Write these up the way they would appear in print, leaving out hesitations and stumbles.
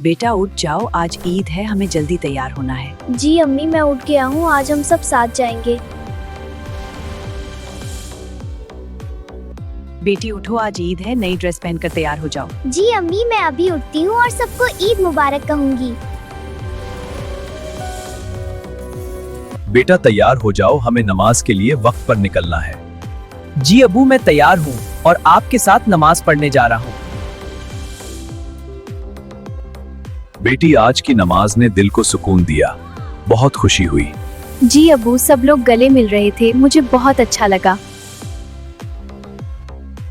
बेटा उठ जाओ, आज ईद है, हमें जल्दी तैयार होना है। जी अम्मी, मैं उठ गया हूँ, आज हम सब साथ जाएंगे। बेटी उठो, आज ईद है, नई ड्रेस पहनकर तैयार हो जाओ। जी अम्मी, मैं अभी उठती हूँ और सबको ईद मुबारक कहूँगी। बेटा तैयार हो जाओ, हमें नमाज के लिए वक्त पर निकलना है। जी अबू, मैं तैयार हूँ और आपके साथ नमाज पढ़ने जा रहा हूँ। बेटी आज की नमाज ने दिल को सुकून दिया, बहुत खुशी हुई। जी अबू, सब लोग गले मिल रहे थे, मुझे बहुत अच्छा लगा।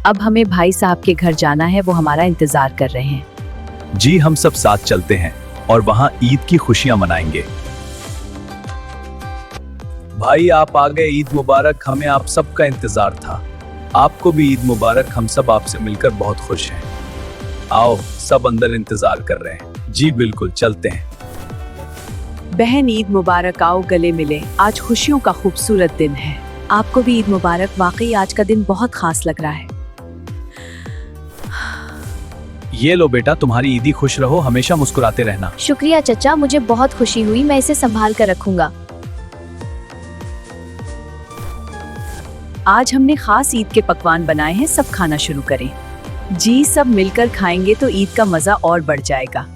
अब हमें भाई साहब के घर जाना है, वो हमारा इंतजार कर रहे हैं। जी हम सब साथ चलते हैं और वहाँ ईद की खुशियां मनाएंगे। भाई आप आ गए, ईद मुबारक, हमें आप सबका इंतजार था। आपको भी ईद मुबारक, हम सब आपसे मिलकर बहुत खुश हैं। आओ, सब अंदर इंतजार कर रहे हैं। जी बिल्कुल, चलते हैं। बहन ईद मुबारक, आओ गले मिले, आज खुशियों का खूबसूरत दिन है। आपको भी ईद मुबारक, वाकई आज का दिन बहुत खास लग रहा है। ये लो बेटा, तुम्हारी ईदी खुश रहो, हमेशा मुस्कुराते रहना। शुक्रिया चचा, मुझे बहुत खुशी हुई, मैं इसे संभाल कर रखूंगा। आज हमने खास ईद के पकवान बनाए हैं, सब खाना शुरू करें। जी सब मिलकर खाएंगे तो ईद का मजा और बढ़ जाएगा।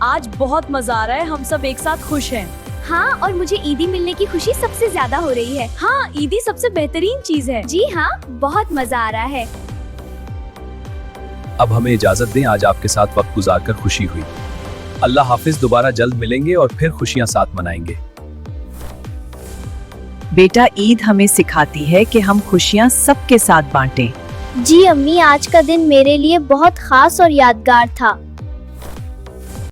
आज बहुत मजा आ रहा है, हम सब एक साथ खुश हैं। हाँ, और मुझे ईदी मिलने की खुशी सबसे ज्यादा हो रही है। हाँ, ईदी सबसे बेहतरीन चीज है। जी हाँ, बहुत मजा आ रहा है। अब हमें इजाजत दें, आज आपके साथ वक्त गुजारकर खुशी हुई। अल्लाह हाफिज, दोबारा जल्द मिलेंगे और फिर खुशियां साथ मनाएंगे। बेटा ईद हमें सिखाती है कि हम खुशियां सबके साथ बांटें। जी अम्मी, आज का दिन मेरे लिए बहुत खास और यादगार था।